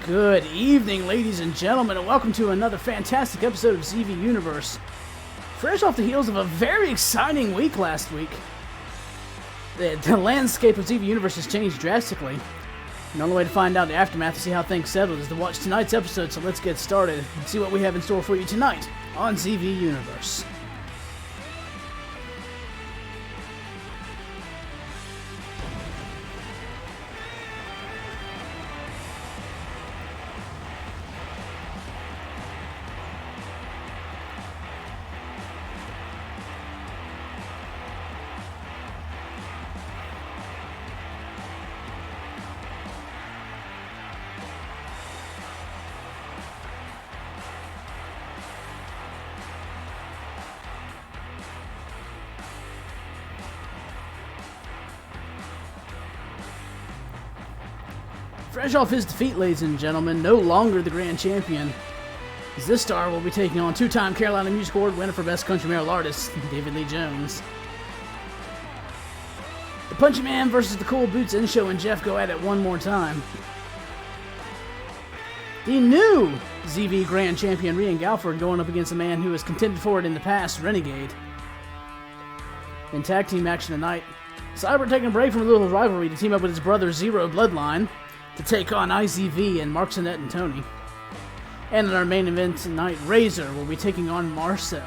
Good evening, ladies and gentlemen, and welcome to another fantastic episode of ZV Universe. Fresh off the heels of a very exciting week last week, the landscape of ZV Universe has changed drastically. The only way to find out the aftermath to see how things settled is to watch tonight's episode, so let's get started and see what we have in store for you tonight on ZV Universe. Fresh off his defeat, ladies and gentlemen, no longer the grand champion, Xero will be taking on two-time Carolina Music Award winner for Best Country Male Artist, David Lee Jones. The Punchy Man versus the Cool Boots Enshow and Jeff go at it one more time. The new ZV Grand Champion, Rian Galford, going up against a man who has contended for it in the past, Renegade. In tag team action tonight, Cyber taking a break from a little rivalry to team up with his brother Xero Bloodline to take on IZV and Mark Sinet and Tony. And in our main event tonight, Razor will be taking on Marcel.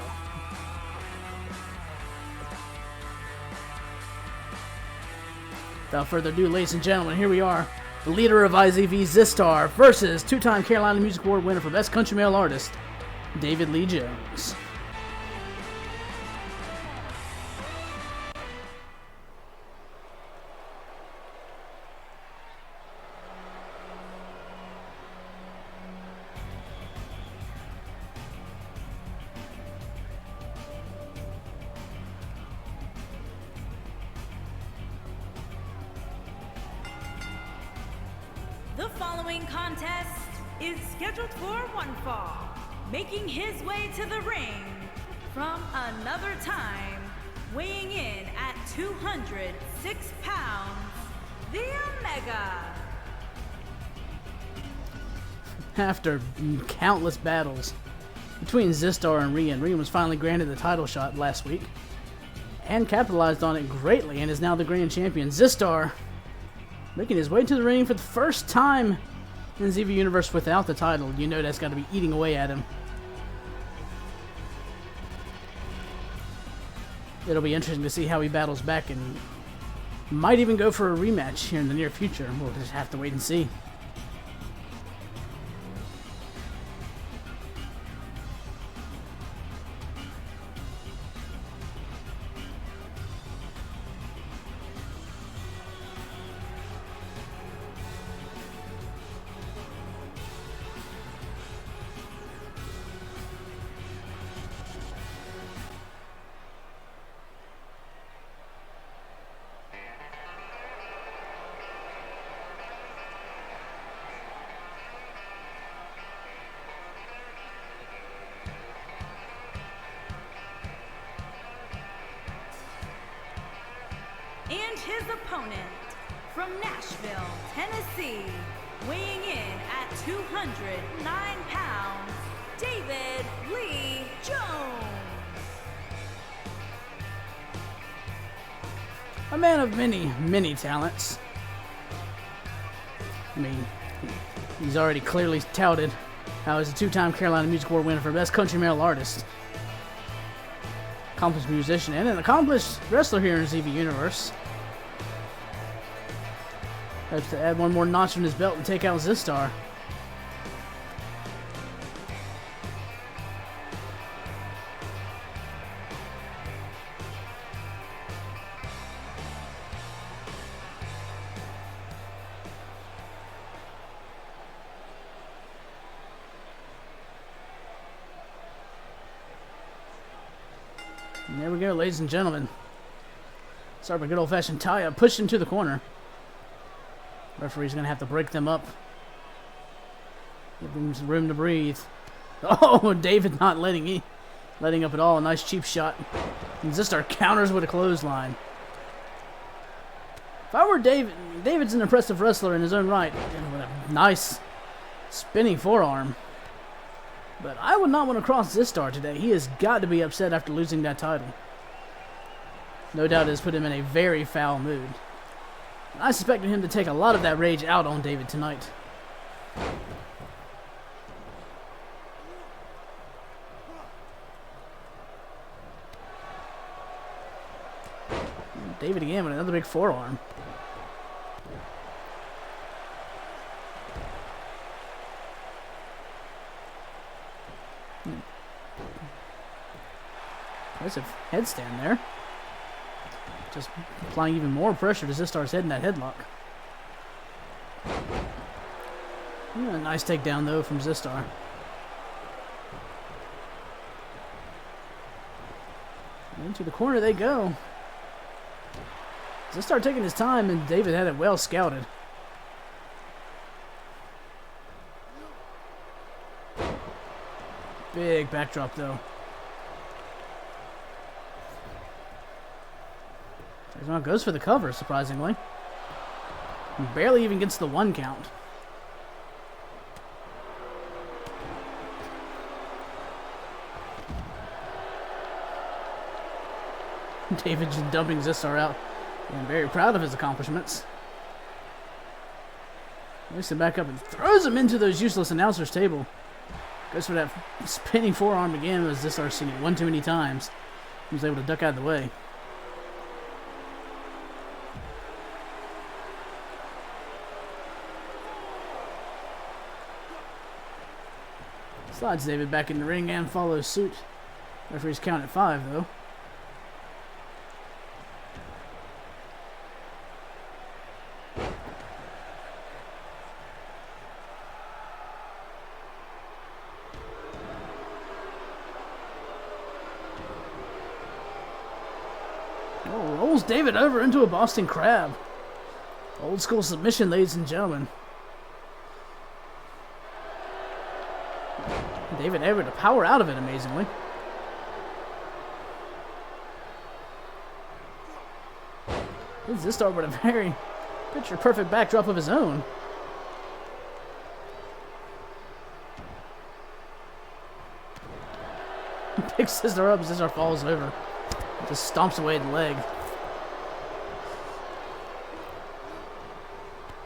Without further ado, ladies and gentlemen, here we are. The leader of IZV, Xero, versus two-time Carolina Music Award winner for Best Country Male Artist, David Lee Jones. The following contest is scheduled for one fall. Making his way to the ring from another time, weighing in at 206 pounds, the Omega. After countless battles between Xero and Rian was finally granted the title shot last week and capitalized on it greatly and is now the grand champion. Xero making his way to the ring for the first time in ZV Universe without the title. You know that's got to be eating away at him. It'll be interesting to see how he battles back and might even go for a rematch here in the near future. We'll just have to wait and see. And his opponent from Nashville, Tennessee, weighing in at 209 pounds, David Lee Jones. A man of many talents. I mean, he's already clearly touted how he's a two-time Carolina Music Award winner for Best Country Male Artist. Accomplished musician and an accomplished wrestler here in ZV Universe. Hopes to add one more notch on his belt and take out Xero. And there we go, ladies and gentlemen. Start with a good old-fashioned tie-up. Pushed him to the corner. Referee's going to have to break them up. Give him some room to breathe. Oh, David not letting up at all. A nice cheap shot. And Xero counters with a clothesline. If I were David, David's an impressive wrestler in his own right. With a nice Spinning forearm. But I would not want to cross Zistar today. He has got to be upset after losing that title. No doubt it has put him in a very foul mood. I suspected him to take a lot of that rage out on David tonight. David again with another big forearm. Impressive headstand there. Just applying even more pressure to Zistar's head in that headlock. Yeah, nice takedown though from Zistar. Into the corner they go. Zistar taking his time, and David had it well scouted. Big backdrop though. Goes for the cover, surprisingly. And barely even gets the 1 count. David just dumping Zistar out. And very proud of his accomplishments. Lifts him back up and throws him into those useless announcers table. Goes for that spinning forearm again, as Zistar's seen it one too many times. He was able to duck out of the way. Slides David back in the ring and follows suit. Referee's count at 5, though. Oh, rolls David over into a Boston Crab. Old school submission, ladies and gentlemen. David able to power out of it amazingly. Zistar with a very picture-perfect backdrop of his own. Picks Zistar up, Zistar falls over. Just stomps away the leg.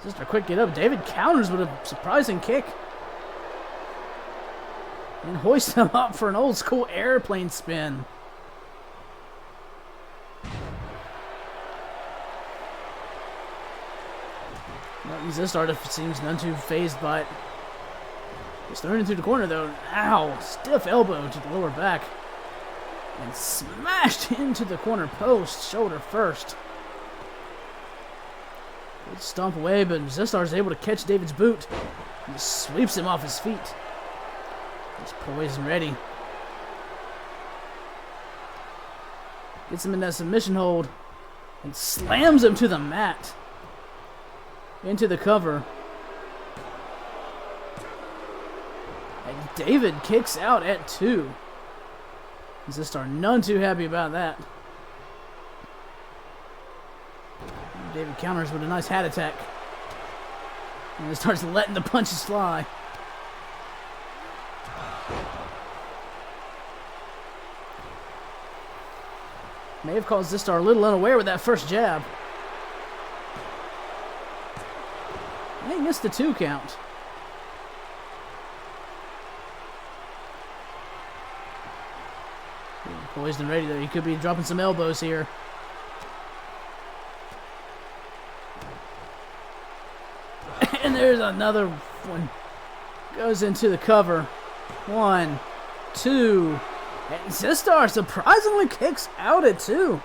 Zistar quick get up. David counters with a surprising kick. And hoists him up for an old school airplane spin. Zistar seems none too phased by it. He's thrown into the corner though. Ow! Stiff elbow to the lower back. And smashed into the corner post, shoulder first. Good stomp away, but Zistar is able to catch David's boot. And sweeps him off his feet. He's poised and ready. Gets him in that submission hold. And slams him to the mat. Into the cover. And David kicks out at 2. Zistar none too happy about that. David counters with a nice hat attack. And he starts letting the punches fly. May have caused Zistar a little unaware with that first jab. And he missed the 2 count. Poised and ready though. He could be dropping some elbows here. And there's another one. Goes into the cover. 1, 2. And Zistar surprisingly kicks out at 2.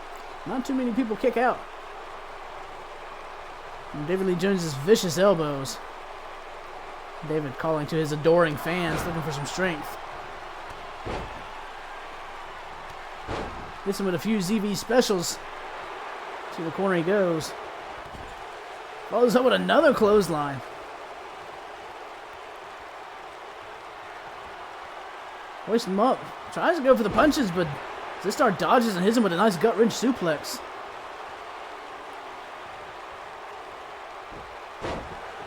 Not too many people kick out. And David Lee Jones' vicious elbows. David calling to his adoring fans, looking for some strength. Gets him with a few ZV specials. To the corner he goes. Follows up with another clothesline. Hoists him up. Tries to go for the punches, but Zistar dodges and hits him with a nice gut-wrench suplex.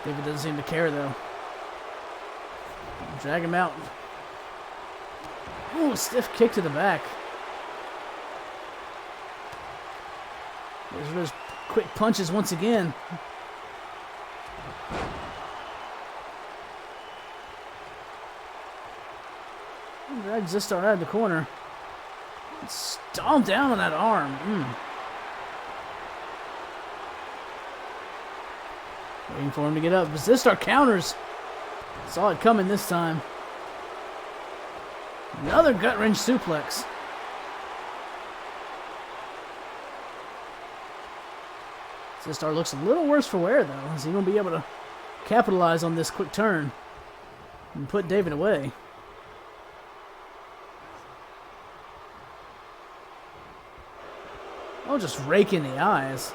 David doesn't seem to care, though. Drag him out. Ooh, stiff kick to the back. There's those quick punches once again. Drag Zistar out of the corner. Stomp down on that arm. Waiting for him to get up. But Zistar counters. Saw it coming this time. Another gut wrench suplex. Zistar looks a little worse for wear, though. Is he going to be able to capitalize on this quick turn and put David away? Oh, just rake in the eyes.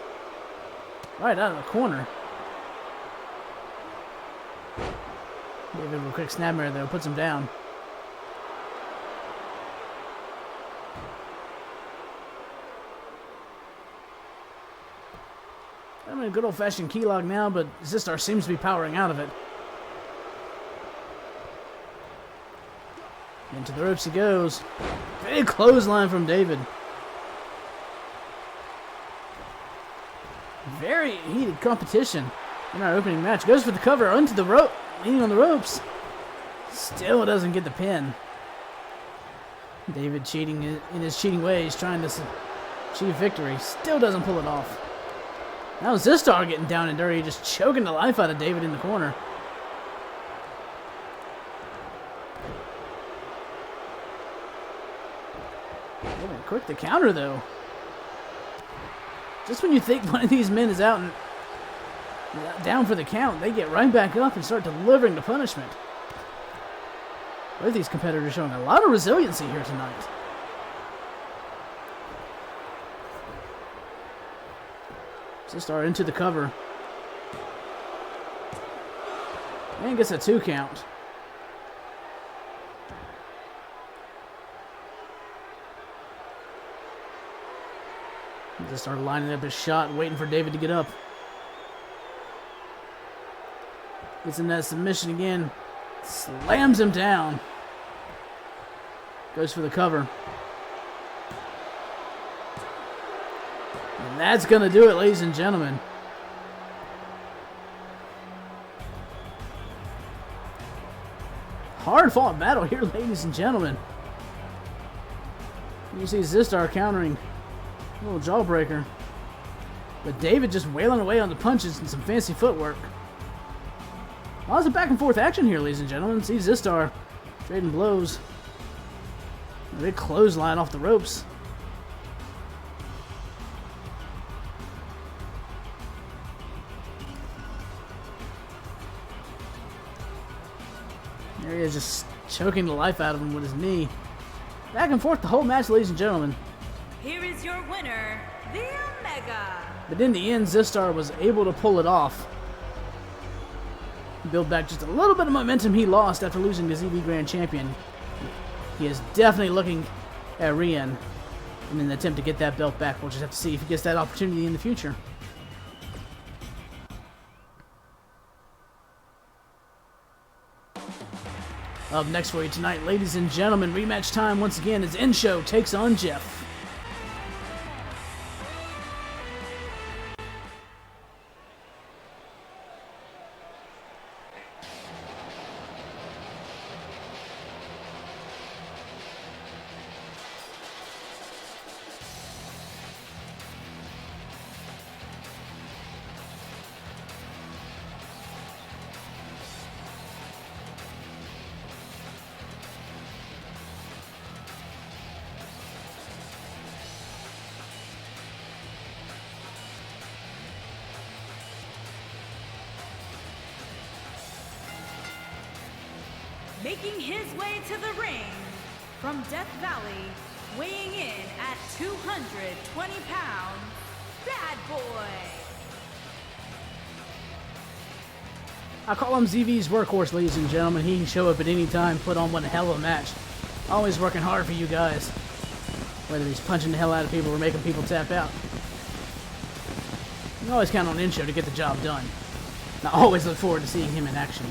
Right out of the corner. David with a quick snapmare, though, puts him down. I'm in a good old-fashioned key lock now, but Zistar seems to be powering out of it. Into the ropes he goes. Big clothesline from David. Very heated competition in our opening match. Goes for the cover onto the rope, leaning on the ropes. Still doesn't get the pin. David cheating in his cheating ways, trying to achieve victory. Still doesn't pull it off. Now Zistar getting down and dirty, just choking the life out of David in the corner. David quick to counter, though. Just when you think one of these men is out and down for the count, they get right back up and start delivering the punishment. Both these competitors showing a lot of resiliency here tonight. Zistar into the cover. And gets a 2 count. Zistar lining up his shot, waiting for David to get up. Gets in that submission again. Slams him down. Goes for the cover. And that's going to do it, ladies and gentlemen. Hard-fought battle here, ladies and gentlemen. You see Zistar countering. A little jawbreaker. But David just wailing away on the punches and some fancy footwork. Lots of back and forth action here, ladies and gentlemen. See Zistar trading blows. A big clothesline off the ropes. There he is, just choking the life out of him with his knee. Back and forth the whole match, ladies and gentlemen. Here is your winner, the Omega. But in the end, Zistar was able to pull it off. Build back just a little bit of momentum he lost after losing the ZB Grand Champion. He is definitely looking at Rian in an attempt to get that belt back. We'll just have to see if he gets that opportunity in the future. Up next for you tonight, ladies and gentlemen, rematch time once again as N-Show takes on Jeff. Making his way to the ring from Death Valley, weighing in at 220 pounds, Bad Boy. I call him ZV's workhorse, ladies and gentlemen. He can show up at any time, put on one hell of a match. Always working hard for you guys. Whether he's punching the hell out of people or making people tap out. You can always count on N-Show to get the job done. And I always look forward to seeing him in action.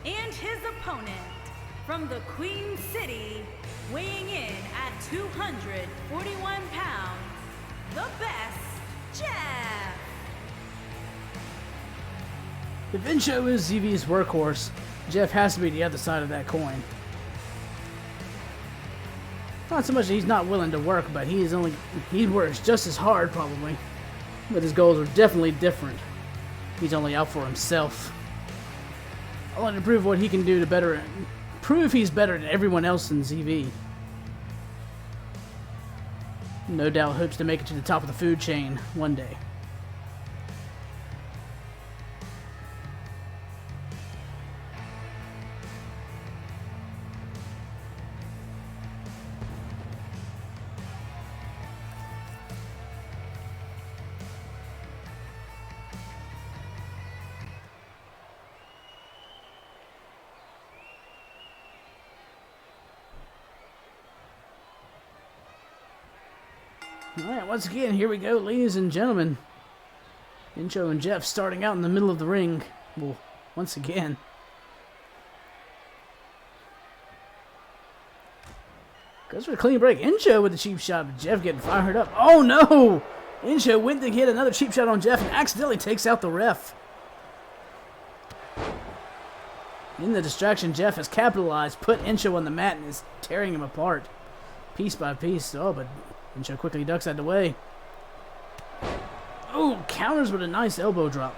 And his opponent, from the Queen City, weighing in at 241 pounds, the best, Jeff. If Insho is ZV's workhorse, Jeff has to be the other side of that coin. Not so much that he's not willing to work, but he works just as hard probably. But his goals are definitely different. He's only out for himself. I want to prove what he can do to prove he's better than everyone else in ZV. No doubt hopes to make it to the top of the food chain one day. Alright, once again, here we go, ladies and gentlemen. Insho and Jeff starting out in the middle of the ring. Well, once again. Goes for a clean break. Insho with the cheap shot, but Jeff getting fired up. Oh no! Insho went to hit another cheap shot on Jeff and accidentally takes out the ref. In the distraction, Jeff has capitalized, put Insho on the mat, and is tearing him apart. Piece by piece. Oh, but Insho quickly ducks out of the way. Oh, counters with a nice elbow drop.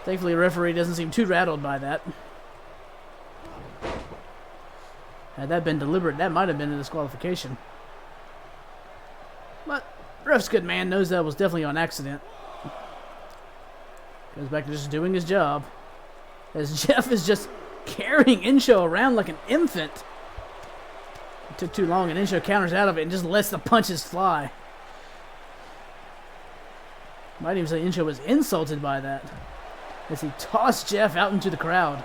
Thankfully, the referee doesn't seem too rattled by that. Had that been deliberate, that might have been a disqualification. But ref's good man, knows that was definitely on accident. Goes back to just doing his job. As Jeff is just carrying Insho around like an infant. It took too long, and Insho counters out of it and just lets the punches fly. Might even say Insho was insulted by that, as he tossed Jeff out into the crowd.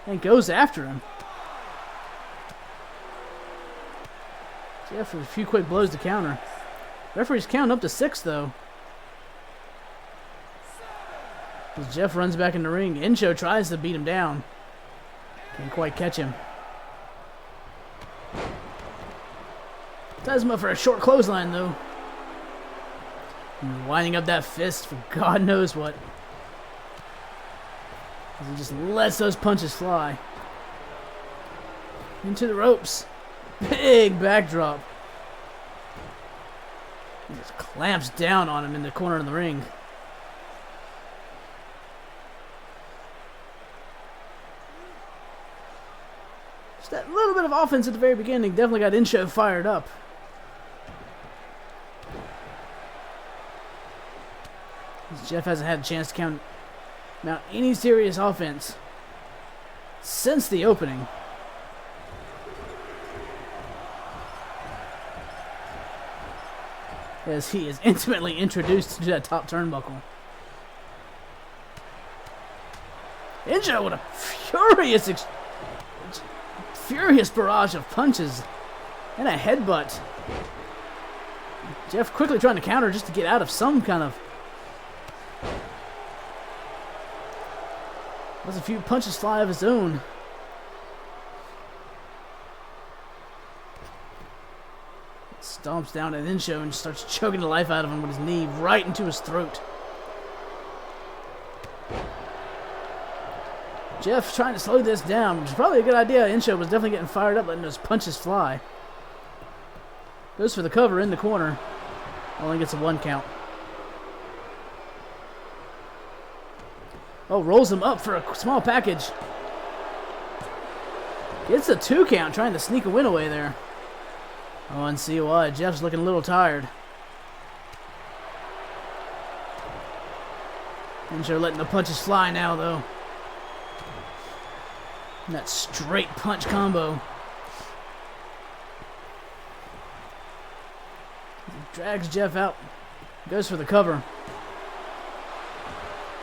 And goes after him. Jeff with a few quick blows to counter. Referee's counting up to 6, though. As Jeff runs back in the ring, Insho tries to beat him down. Can't quite catch him. Ties him up for a short clothesline, though. And winding up that fist for God knows what. As he just lets those punches fly. Into the ropes. Big backdrop. He just clamps down on him in the corner of the ring. Just that little bit of offense at the very beginning definitely got Insho fired up. Jeff hasn't had a chance to mount any serious offense since the opening. As he is intimately introduced to that top turnbuckle. Insho with a furious barrage of punches and a headbutt. Jeff quickly trying to counter just to get out of some kind of... Lets a few punches fly of his own. Stomps down at Insho and starts choking the life out of him with his knee right into his throat. Jeff trying to slow this down, which is probably a good idea. Insho was definitely getting fired up, letting those punches fly. Goes for the cover in the corner. Only gets a 1 count. Oh, rolls him up for a small package. Gets a 2 count, trying to sneak a win away there. Oh, and see why. Jeff's looking a little tired. Insho letting the punches fly now, though. And that straight punch combo. He drags Jeff out. Goes for the cover.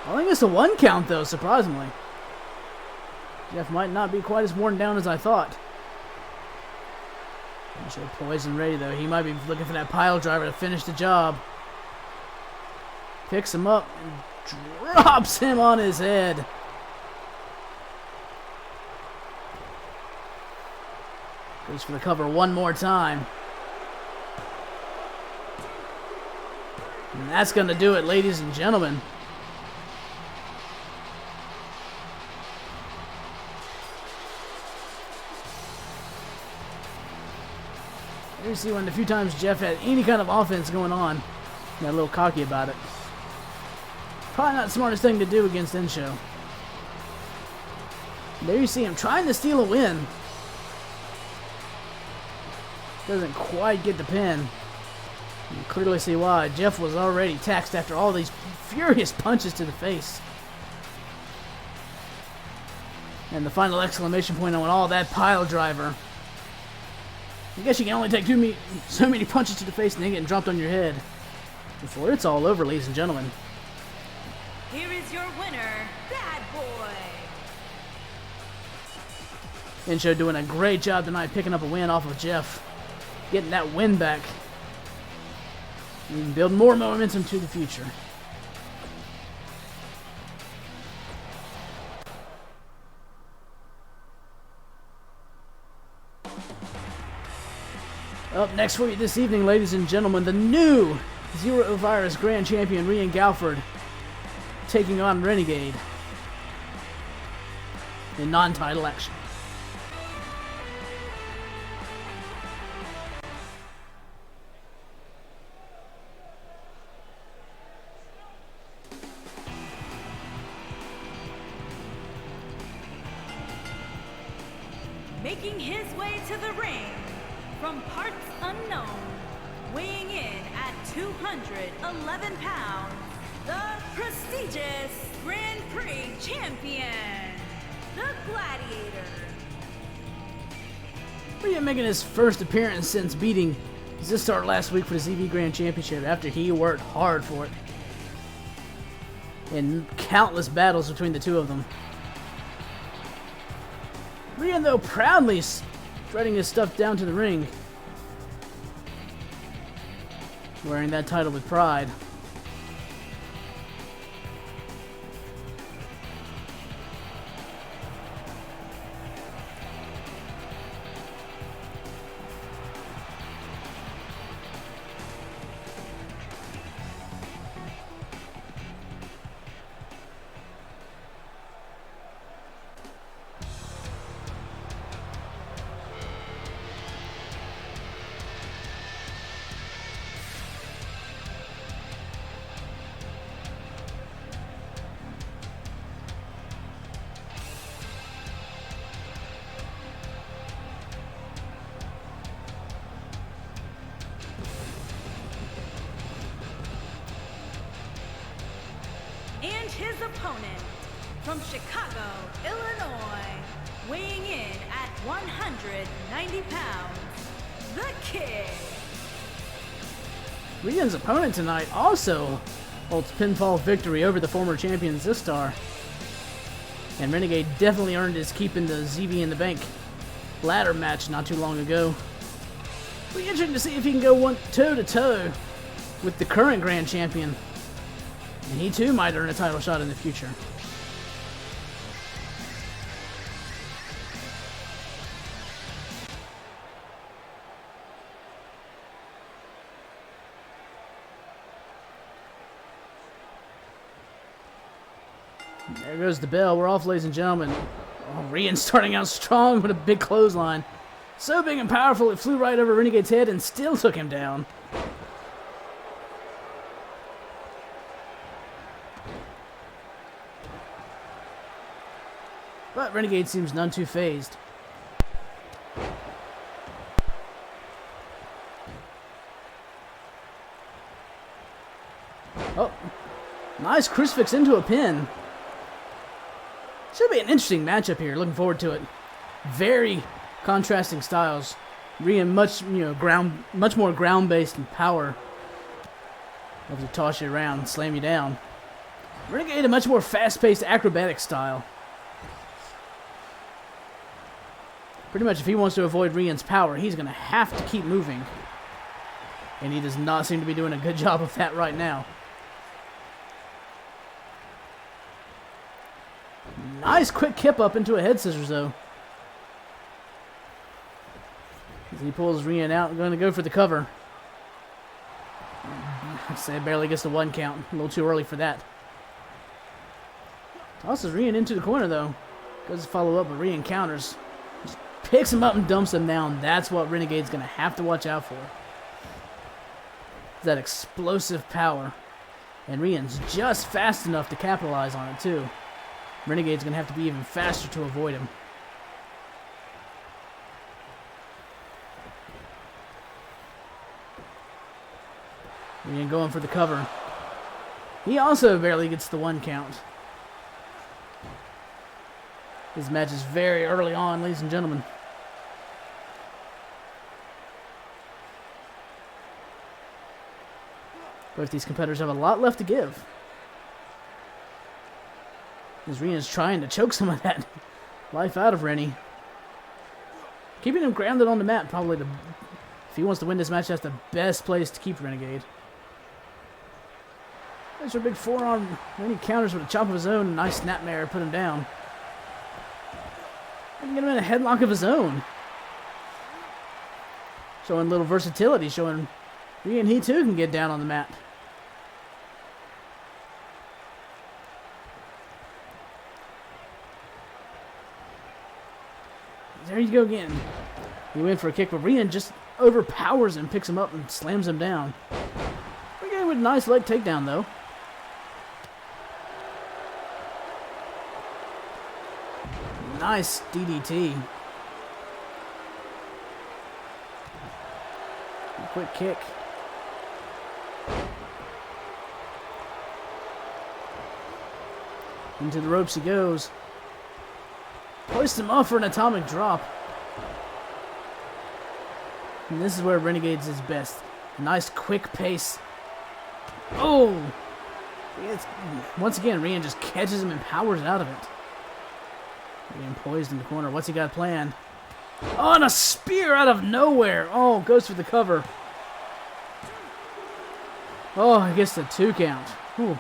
I think it's a 1 count, though, surprisingly. Jeff might not be quite as worn down as I thought. Insho poised and ready, though. He might be looking for that pile driver to finish the job. Picks him up and drops him on his head. Goes for the cover one more time. And that's going to do it, ladies and gentlemen. You see when a few times Jeff had any kind of offense going on. Got a little cocky about it. Probably not the smartest thing to do against Ensho. There you see him trying to steal a win. Doesn't quite get the pin. You can clearly see why. Jeff was already taxed after all these furious punches to the face. And the final exclamation point on all that pile driver. I guess you can only take so many punches to the face and then getting dropped on your head before it's all over, ladies and gentlemen. Here is your winner, Bad Boy. Ensho doing a great job tonight picking up a win off of Jeff. Getting that win back. You can build more momentum to the future. Up next for you this evening, ladies and gentlemen, the new Xero Virus Grand Champion Rian Galford taking on Renegade in non-title action. Making his way to the ring from parts unknown, weighing in at 211 pounds, the prestigious Grand Prix champion, the Gladiator. Rian making his first appearance since beating Zistar last week for the ZV Grand Championship after he worked hard for it in countless battles between the two of them. Rian, though, proudly strutting his stuff down to the ring, wearing that title with pride. And his opponent, from Chicago, Illinois, weighing in at 190 pounds, the Kid. Rian's opponent tonight also holds pinfall victory over the former champion Zistar. And Renegade definitely earned his keep in the ZV in the Bank ladder match not too long ago. It'll be interesting to see if he can go toe-to-toe with the current Grand Champion. And he too might earn a title shot in the future. There goes the bell. We're off, ladies and gentlemen. Oh, Rian starting out strong with a big clothesline. So big and powerful, it flew right over Renegade's head and still took him down. But Renegade seems none too phased. Oh, nice crucifix into a pin. Should be an interesting matchup here. Looking forward to it. Very contrasting styles. Rian much more ground-based and power. Love to toss you around and slam you down. Renegade a much more fast-paced acrobatic style. Pretty much if he wants to avoid Rian's power, he's going to have to keep moving. And he does not seem to be doing a good job of that right now. Nice quick kip up into a head scissors, though. As he pulls Rian out, going to go for the cover. I'd say barely gets the 1 count. A little too early for that. Tosses Rian into the corner, though. Goes to follow up, but Rian counters. Just picks him up and dumps him down. That's what Renegade's going to have to watch out for. That explosive power. And Rian's just fast enough to capitalize on it, too. Renegade's going to have to be even faster to avoid him. Rian going for the cover. He also barely gets the 1 count. This match is very early on, ladies and gentlemen. Both these competitors have a lot left to give. As Rian's trying to choke some of that life out of Rennie. Keeping him grounded on the mat, probably if he wants to win this match, that's the best place to keep Renegade. There's a big forearm. Rennie counters with a chop of his own. Nice snapmare, put him down. And get him in a headlock of his own. Showing little versatility, showing Rian he too can get down on the mat. There you go again. He went for a kick, but Rian just overpowers him, picks him up, and slams him down. Renegade with a nice leg takedown, though. Nice DDT. Quick kick. Into the ropes he goes. Hoist him off for an atomic drop. And this is where Renegade's is best. A nice quick pace. Oh! Once again, Rian just catches him and powers out of it. Rian poised in the corner. What's he got planned? Oh, and a spear out of nowhere. Oh, goes for the cover. Oh, I guess the 2 count. Whew.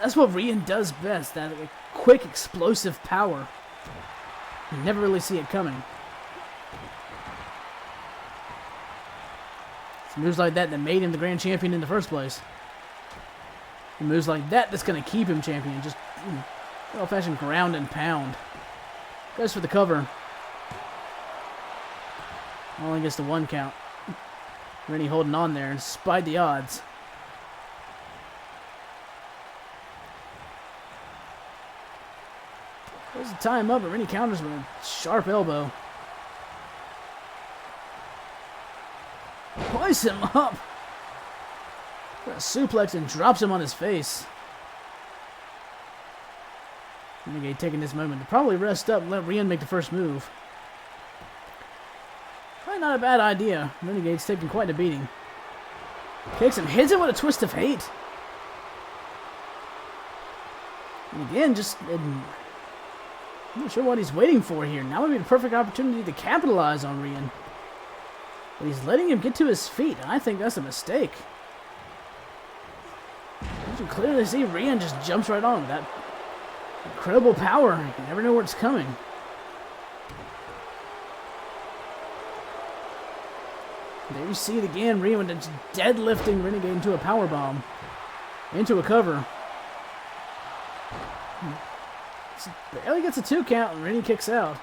That's what Rian does best. That quick, explosive power. You never really see it coming. It's moves like that made him the grand champion in the first place. And moves like that that's going to keep him champion. Just old-fashioned ground and pound. Goes for the cover. Only gets the 1 count. Rennie holding on there despite the odds. There's a time up, but Rennie counters with a sharp elbow. Hoists him up. A suplex and drops him on his face. Renegade taking this moment to probably rest up and let Rian make the first move. Probably not a bad idea. Renegade's taking quite a beating. Kicks him, hits him with a twist of hate. And again, I'm not sure what he's waiting for here. Now would be the perfect opportunity to capitalize on Rian. But he's letting him get to his feet. I think that's a mistake. You can clearly see Rian just jumps right on with that incredible power. You never know where it's coming. There you see it again. Rian just deadlifting Renegade into a powerbomb. Into a cover. Barely gets a 2 count and Rennie kicks out.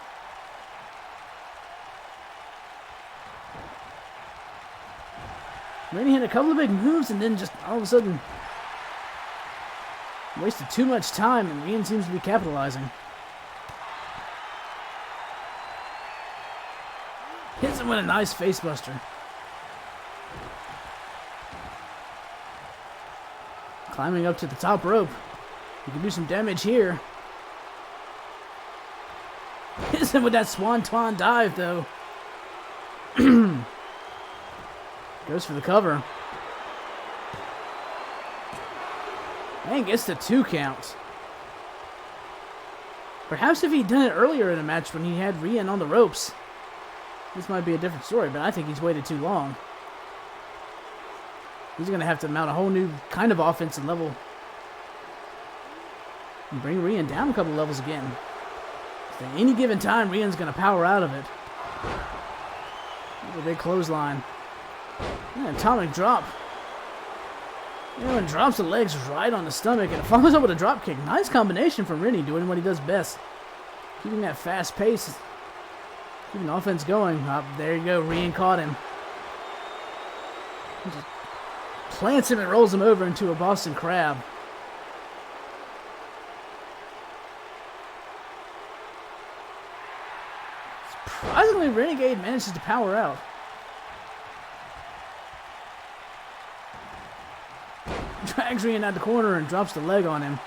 Rennie hit a couple of big moves and then just all of a sudden wasted too much time, and Rian seems to be capitalizing. Hits him with a nice facebuster. Climbing up to the top rope. You can do some damage here. Hits him with that swanton dive, though. Goes for the cover. And gets the 2 count. Perhaps if he'd done it earlier in the match when he had Rian on the ropes, this might be a different story, but I think he's waited too long. He's going to have to mount a whole new kind of offense and level. And bring Rian down a couple levels again. At any given time, Rian's going to power out of it. A big clothesline. And atomic drop. And drops the legs right on the stomach and follows up with a drop kick. Nice combination from Rennie, doing what he does best. Keeping that fast pace. Keeping the offense going. There you go. Rian caught him. He just plants him and rolls him over into a Boston Crab. Surprisingly, Renegade manages to power out. Drags Rian out the corner and drops the leg on him.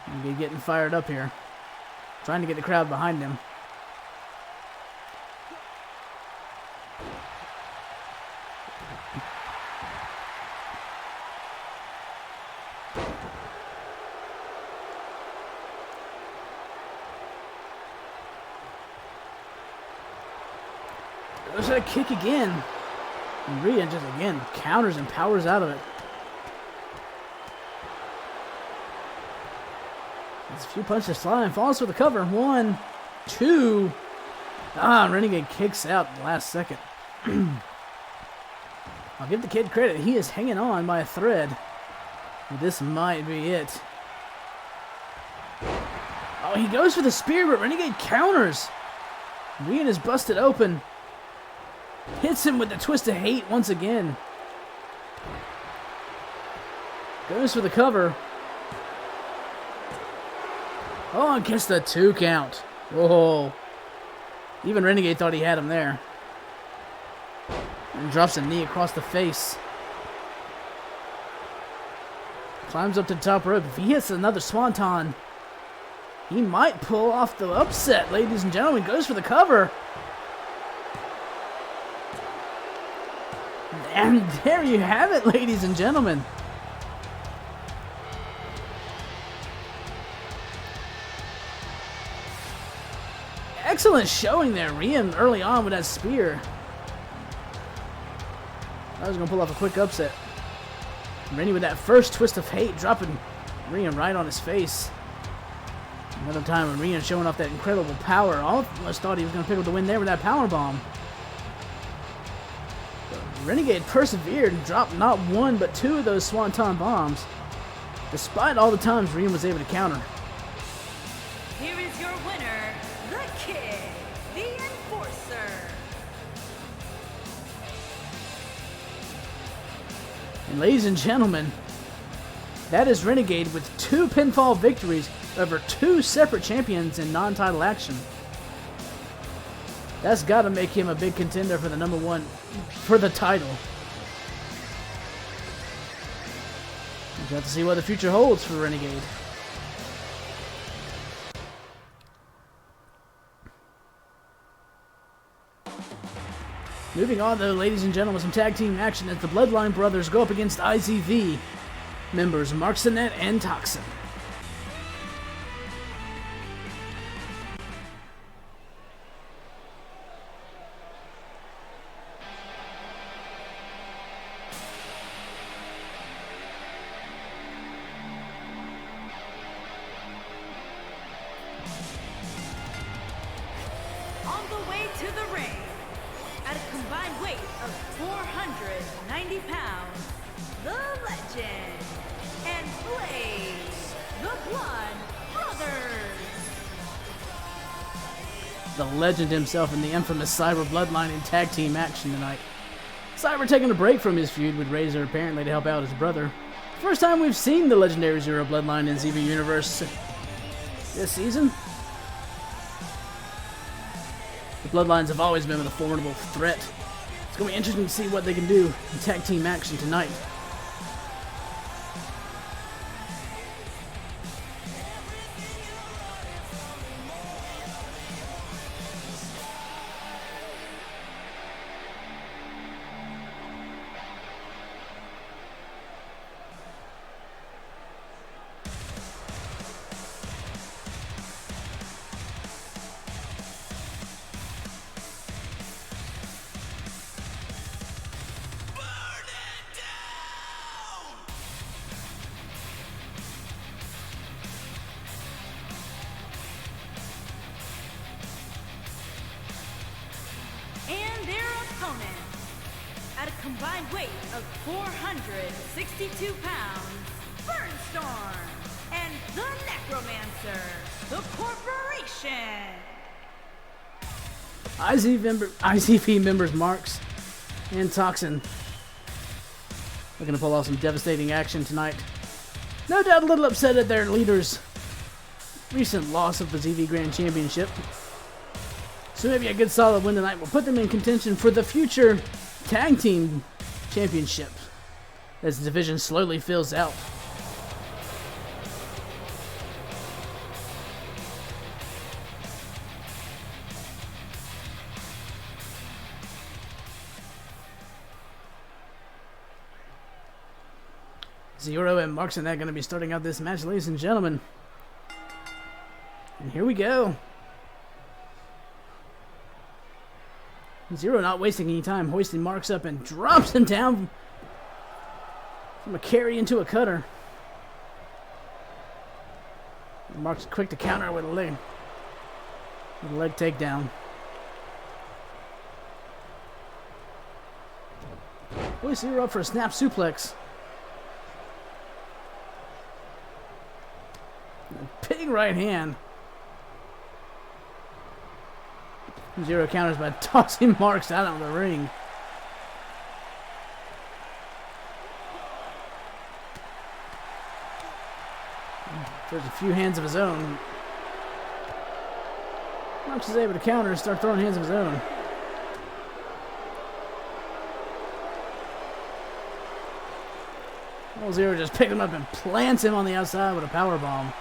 Renegade getting fired up here. Trying to get the crowd behind him. Goes for a kick again. And Rian just again counters and powers out of it. There's a few punches flying, falls for the cover. 1, 2. Renegade kicks out in the last second. I'll give the kid credit. He is hanging on by a thread. This might be it. Oh, he goes for the spear, but Renegade counters. Rian is busted open. Hits him with the twist of hate once again. Goes for the cover. Oh, and gets the 2 count. Whoa. Even Renegade thought he had him there. And drops a knee across the face. Climbs up to the top rope. If he hits another swanton, he might pull off the upset, ladies and gentlemen. Goes for the cover. And there you have it, ladies and gentlemen. Excellent showing there. Rian early on with that spear. I was going to pull off a quick upset. Rennie with that first twist of hate, dropping Rian right on his face. Another time when Rian showing off that incredible power. Almost thought he was going to pick up the win there with that power bomb. Renegade persevered and dropped not 1 but 2 of those swanton bombs, despite all the times Rian was able to counter. Here is your winner, the Kid, the Enforcer. And ladies and gentlemen, that is Renegade with 2 pinfall victories over 2 separate champions in non-title action. That's got to make him a big contender for the number 1 for the title. We've got to see what the future holds for Renegade. Moving on though, ladies and gentlemen, some tag team action as the Bloodline brothers go up against IZV members Marksinet and Toxin. On the way to the ring, at a combined weight of 490 pounds, the Legend and Blaze, the Blood Brothers. The Legend himself and the infamous Cyber Bloodline in tag team action tonight. Cyber taking a break from his feud with Razor apparently to help out his brother. First time we've seen the legendary Xero Bloodline in ZB Universe this season. The Bloodlines have always been a formidable threat. It's going to be interesting to see what they can do in tag team action tonight. opponent. At a combined weight of 462 pounds, Burnstorm and the Necromancer, the Corporation. IZV members Marks and Toxin looking to pull off some devastating action tonight. No doubt a little upset at their leader's recent loss of the ZV Grand Championship. So maybe a good solid win tonight will put them in contention for the future Tag Team Championship as the division slowly fills out. Xero and Marks and that going to be starting out this match, ladies and gentlemen. And here we go. Xero not wasting any time, hoisting Marks up and drops him down from a carry into a cutter. And Marks quick to counter with a leg takedown. Hoist Xero up for a snap suplex. Big right hand. Xero counters by tossing Marks out of the ring. There's a few hands of his own. Marks is able to counter and start throwing hands of his own. Well, Xero just picked him up and plants him on the outside with a power bomb.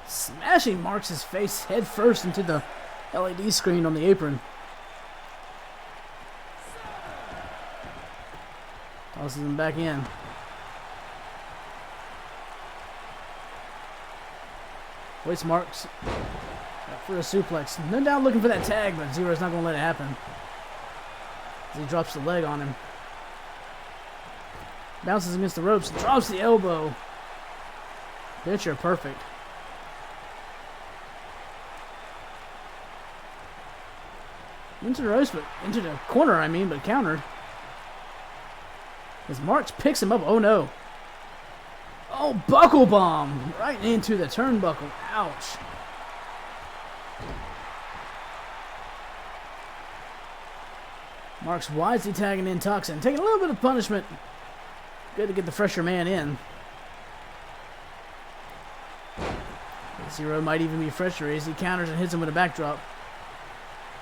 Smashing Marks' face head first into the LED screen on the apron. Tosses him back in. Waits Marks for a suplex. No doubt looking for that tag, but Xero's not going to let it happen. As he drops the leg on him. Bounces against the ropes, drops the elbow. Picture perfect. Into the ropes, but into the corner, but countered. As Marks picks him up, oh no. Oh, buckle bomb right into the turnbuckle. Ouch. Marks wisely tagging in Toxin, taking a little bit of punishment. Good to get the fresher man in. Xero might even be fresher as he counters and hits him with a backdrop.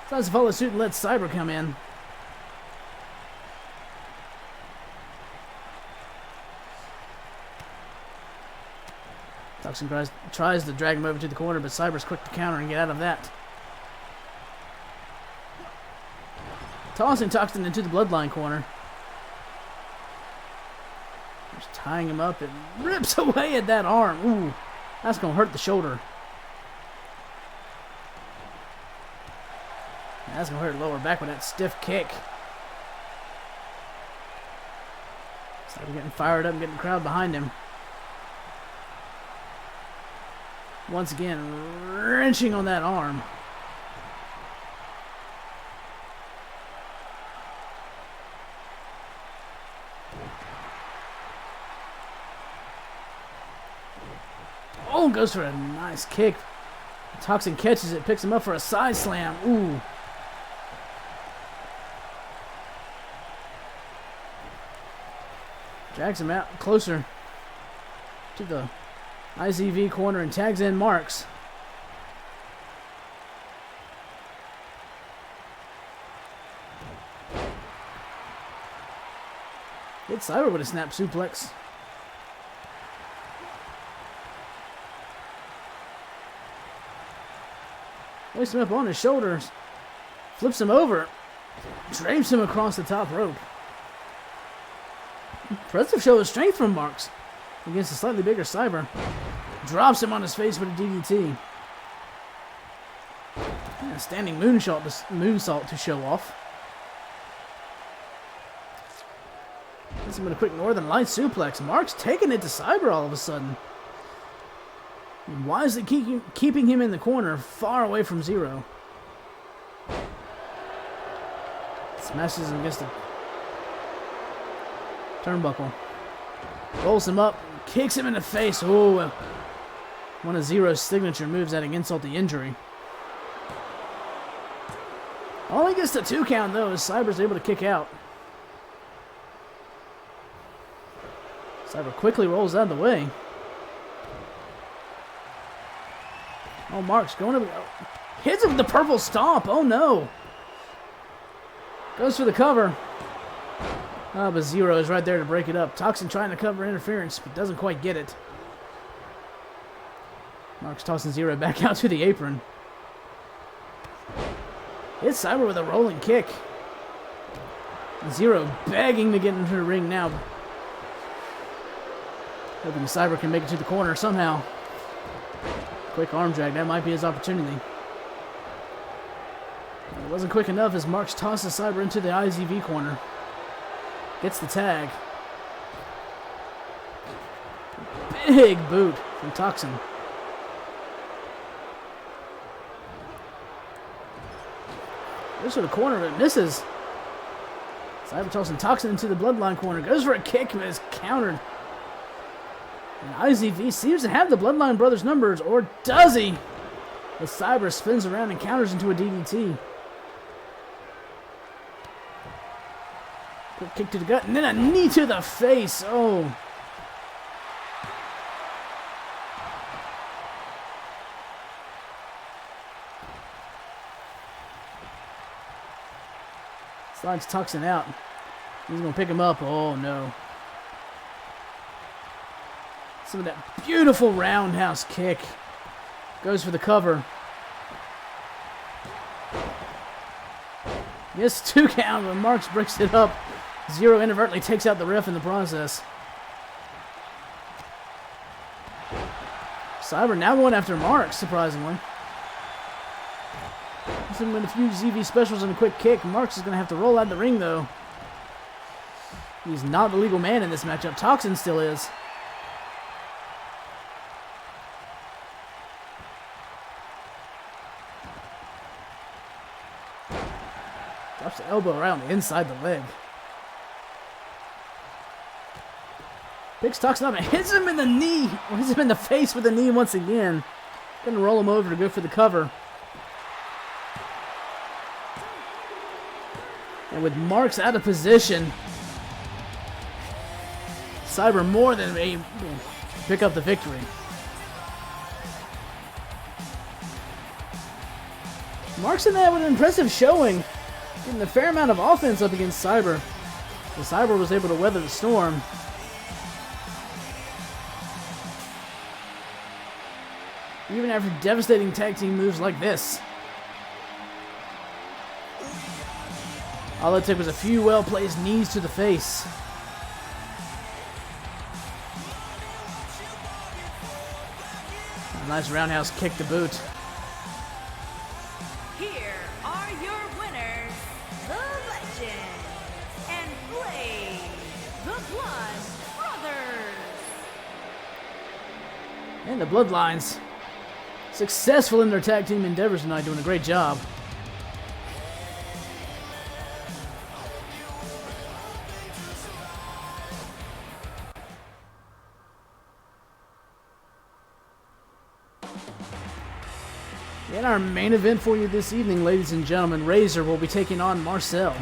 Decides to follow suit and let Cyber come in. Toxin tries to drag him over to the corner, but Cyber's quick to counter and get out of that. Tossing Toxin into the Bloodline corner. Just tying him up and rips away at that arm. Ooh, that's going to hurt the shoulder. That's going to hurt lower back with that stiff kick. Cyber getting fired up and getting the crowd behind him. Once again, wrenching on that arm. Oh, goes for a nice kick. Toxin catches it, picks him up for a side slam. Ooh. Drags him out closer to the IZV corner and tags in Marks. Hits Cyber with a snap suplex. Hoists him up on his shoulders. Flips him over. Drapes him across the top rope. Impressive show of strength from Marks against a slightly bigger Cyber. Drops him on his face with a DDT. And a standing moonsault to show off. Hits him with a quick Northern Light suplex. Marks taking it to Cyber all of a sudden. wisely keeping him in the corner, far away from Xero. Smashes him against the turnbuckle. Rolls him up, kicks him in the face. Oh, one of Xero's signature moves adding insult to injury. Only gets the 2 count though, as Cyber's able to kick out. Cyber quickly rolls out of the way. Oh, Mark's going to... hits him with the purple stomp. Oh, no. Goes for the cover. Oh, but Xero is right there to break it up. Toxin trying to cover interference, but doesn't quite get it. Mark's tossing Xero back out to the apron. Hits Cyber with a rolling kick. Xero begging to get into the ring now. Hoping Cyber can make it to the corner somehow. Quick arm drag, that might be his opportunity. It wasn't quick enough as Marks tosses Cyber into the IZV corner. Gets the tag. Big boot from Toxin. Goes for the corner, but misses. Cyber tossing Toxin into the Bloodline corner. Goes for a kick, but is countered. And IZV seems to have the Bloodline brothers' numbers, or does he? As Cyber spins around and counters into a DDT. Quick kick to the gut, and then a knee to the face. Oh. Slides Toxin out. He's going to pick him up. Oh, no. Some of that beautiful roundhouse kick. Goes for the cover. Yes, 2 count, but Marks breaks it up. Xero inadvertently takes out the ref in the process. Cyber now going after Marks, surprisingly. With a few ZV specials and a quick kick, Marks is going to have to roll out the ring, though. He's not the legal man in this matchup. Toxin still is. Drops the elbow right on the inside the leg. Picks Toxin up and hits him in the knee. Or hits him in the face with the knee once again. Going to roll him over to go for the cover. And with Marks out of position, Cyber more than able to pick up the victory. Marks in that with an impressive showing, getting a fair amount of offense up against Cyber. The Cyber was able to weather the storm. Even after devastating tag team moves like this. All it took was a few well-placed knees to the face. A nice roundhouse kick to boot. Here are your winners, the Legend and Blade, the Blood Brothers. And the Bloodlines, successful in their tag team endeavors tonight, doing a great job. In our main event for you this evening, ladies and gentlemen, Razor will be taking on Marcel.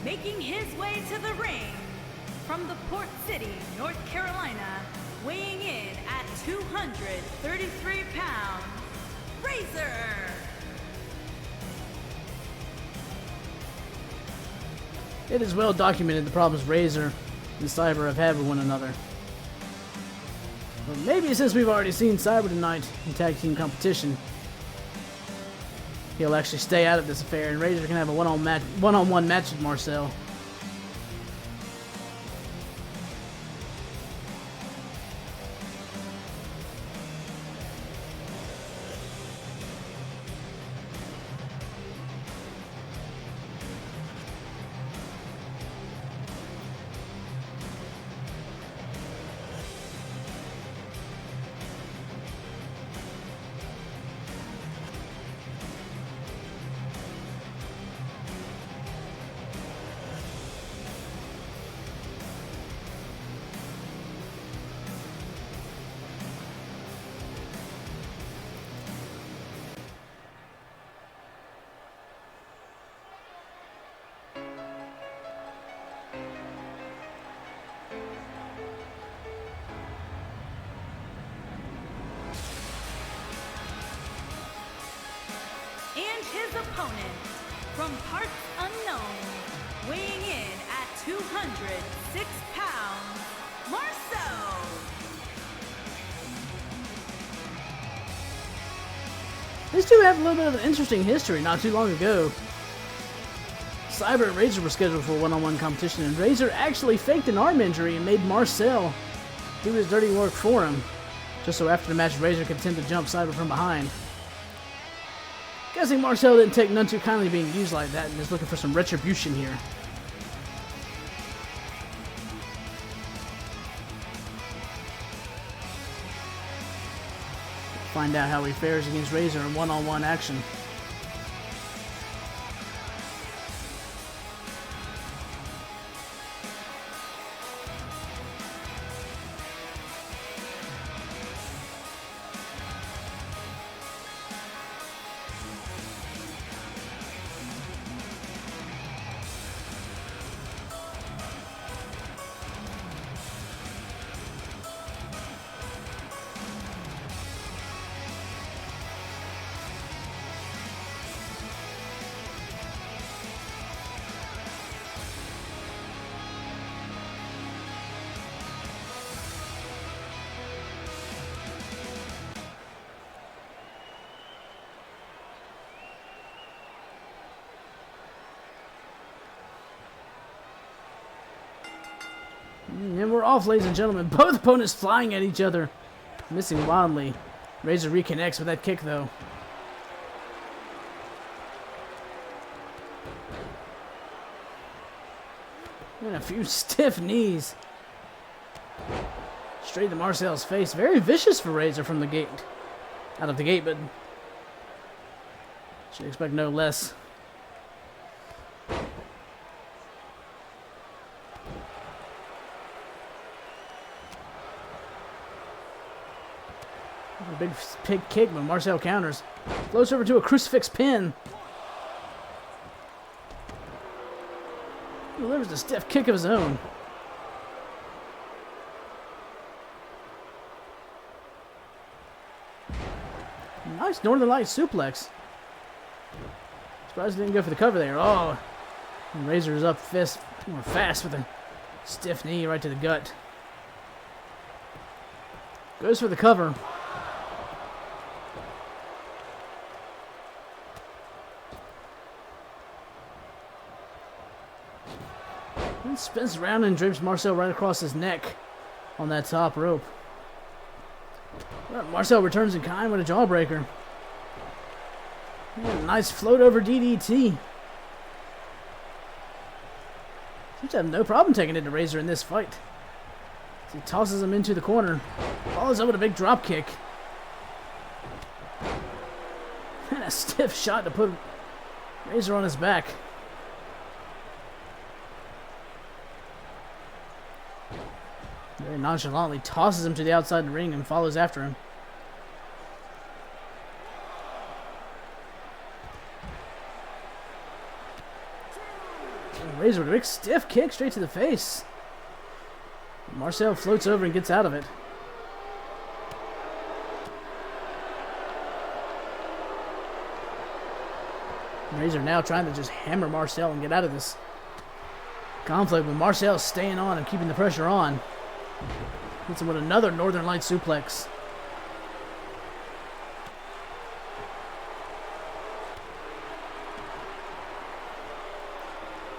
Making his way to the ring from the Port City, North Carolina, weighing in at 233 pounds, Razor! It is well documented the problems Razor and Cyber have had with one another. But maybe since we've already seen Cyber tonight in tag team competition, he'll actually stay out of this affair and Razor can have a one-on-one match with Marcel. his opponent, from parts unknown, weighing in at 206 pounds, Marcel. These two have a little bit of an interesting history. Not too long ago, Cyber and Razor were scheduled for a one-on-one competition, and Razor actually faked an arm injury and made Marcel do his dirty work for him, just so after the match Razor could attempt to jump Cyber from behind. Guessing Marcel didn't take none too kindly being used like that and is looking for some retribution here. Find out how he fares against Razor in one-on-one action. And we're off, ladies and gentlemen. Both opponents flying at each other, missing wildly. Razor reconnects with that kick, though. And a few stiff knees. Straight to Marcel's face. Very vicious for Razor from the gate. Out of the gate, but should expect no less. A big kick, but Marcel counters. Floats over to a crucifix pin. Delivers a stiff kick of his own. Nice Northern Light suplex. Surprised he didn't go for the cover there. Oh, and Razor is up more fast with a stiff knee right to the gut. Goes for the cover. And spins around and drapes Marcel right across his neck on that top rope. Well, Marcel returns in kind with a jawbreaker. Yeah, nice float over DDT. Seems to have no problem taking it to Razor in this fight. He tosses him into the corner. Follows up with a big drop kick. And a stiff shot to put Razor on his back. Very nonchalantly tosses him to the outside of the ring and follows after him. And Razor with a big stiff kick straight to the face. Marcel floats over and gets out of it. Razor now trying to just hammer Marcel and get out of this conflict, but Marcel's staying on and keeping the pressure on. Hits him with another Northern Light suplex.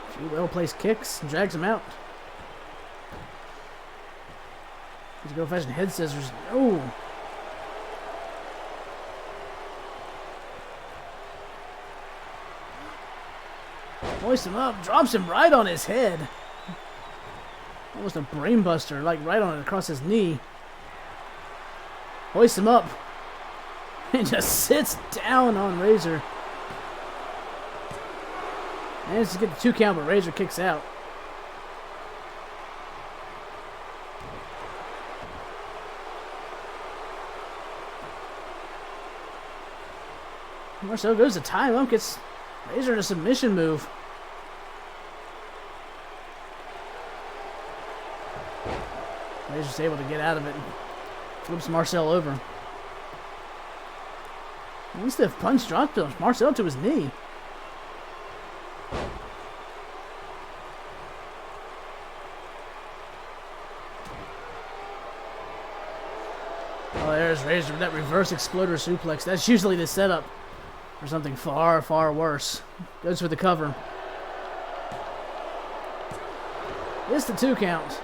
A few well-placed kicks and drags him out. He's good old-fashioned head scissors. Oh! Hoists him up, drops him right on his head. Almost a brainbuster, like right on it across his knee. Hoists him up. And just sits down on Razor. Manages to get the 2 count, but Razor kicks out. Marcel goes to tie him up, gets Razor in a submission move. Razor's able to get out of it. Flips Marcel over. Stiff punch dropped Marcel to his knee. Oh, there's Razor with that reverse exploder suplex. That's usually the setup for something far, far worse. Goes for the cover. It's the 2 count.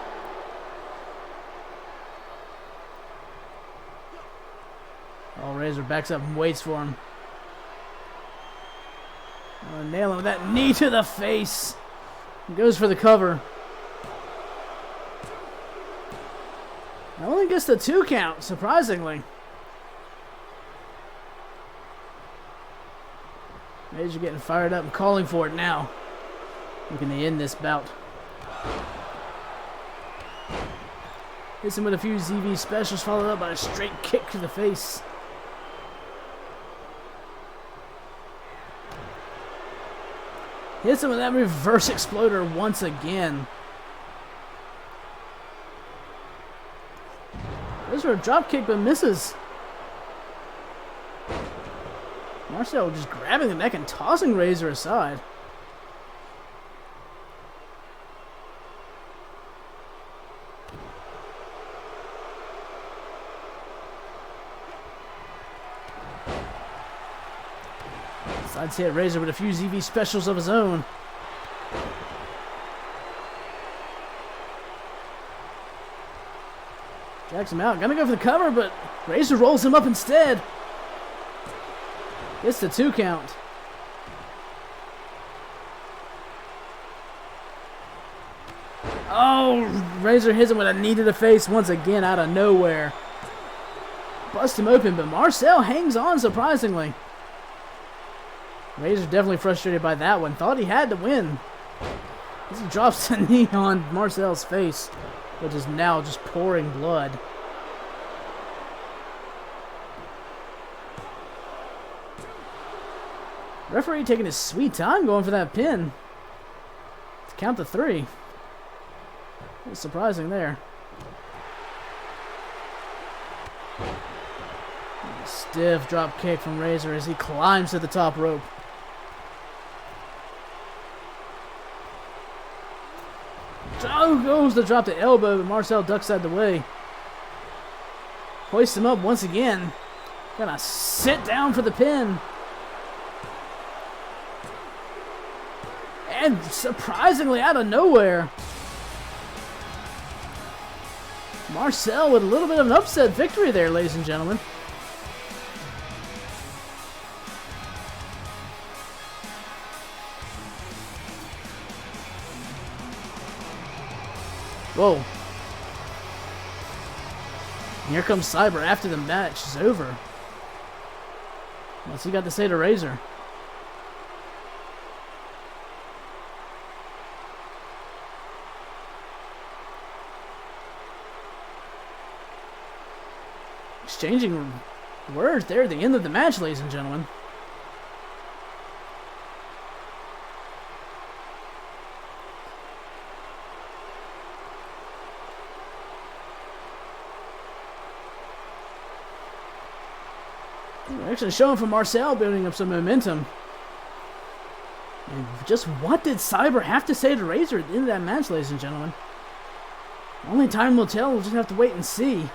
Oh, Razor backs up and waits for him. Oh, nail him with that knee to the face. He goes for the cover. Only gets the 2 count, surprisingly. Razor getting fired up and calling for it now. Looking to end this bout. Hits him with a few ZV specials, followed up by a straight kick to the face. Hits him with that reverse exploder once again. Goes for a drop kick but misses. Marcel just grabbing the neck and tossing Razor aside. Sides hit Razor with a few ZV specials of his own. Drags him out. Gonna go for the cover, but Razor rolls him up instead. Gets the 2 count. Oh, Razor hits him with a knee to the face once again out of nowhere. Bust him open, but Marcel hangs on surprisingly. Razor definitely frustrated by that one. Thought he had to win. As he drops the knee on Marcel's face, which is now just pouring blood. Referee taking his sweet time going for that pin. To count to 3. A little surprising there. Stiff drop kick from Razor as he climbs to the top rope. Oh, goes to drop the elbow, but Marcel ducks out of the way. Hoists him up once again. Gonna sit down for the pin. And surprisingly out of nowhere, Marcel with a little bit of an upset victory there, ladies and gentlemen. Whoa. Here comes Cyber after the match is over. What's he got to say to Razor? Exchanging words there at the end of the match, ladies and gentlemen. Actually showing for Marcel building up some momentum. And just what did Cyber have to say to Razor at the end of that match, ladies and gentlemen? Only time will tell. We'll just have to wait and see.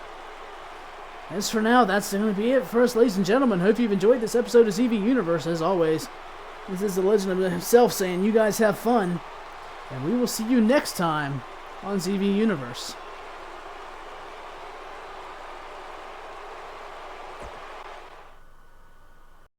As for now, that's going to be it for us, ladies and gentlemen. Hope you've enjoyed this episode of ZV Universe. As always, this is the Legend of himself saying you guys have fun. And we will see you next time on ZV Universe.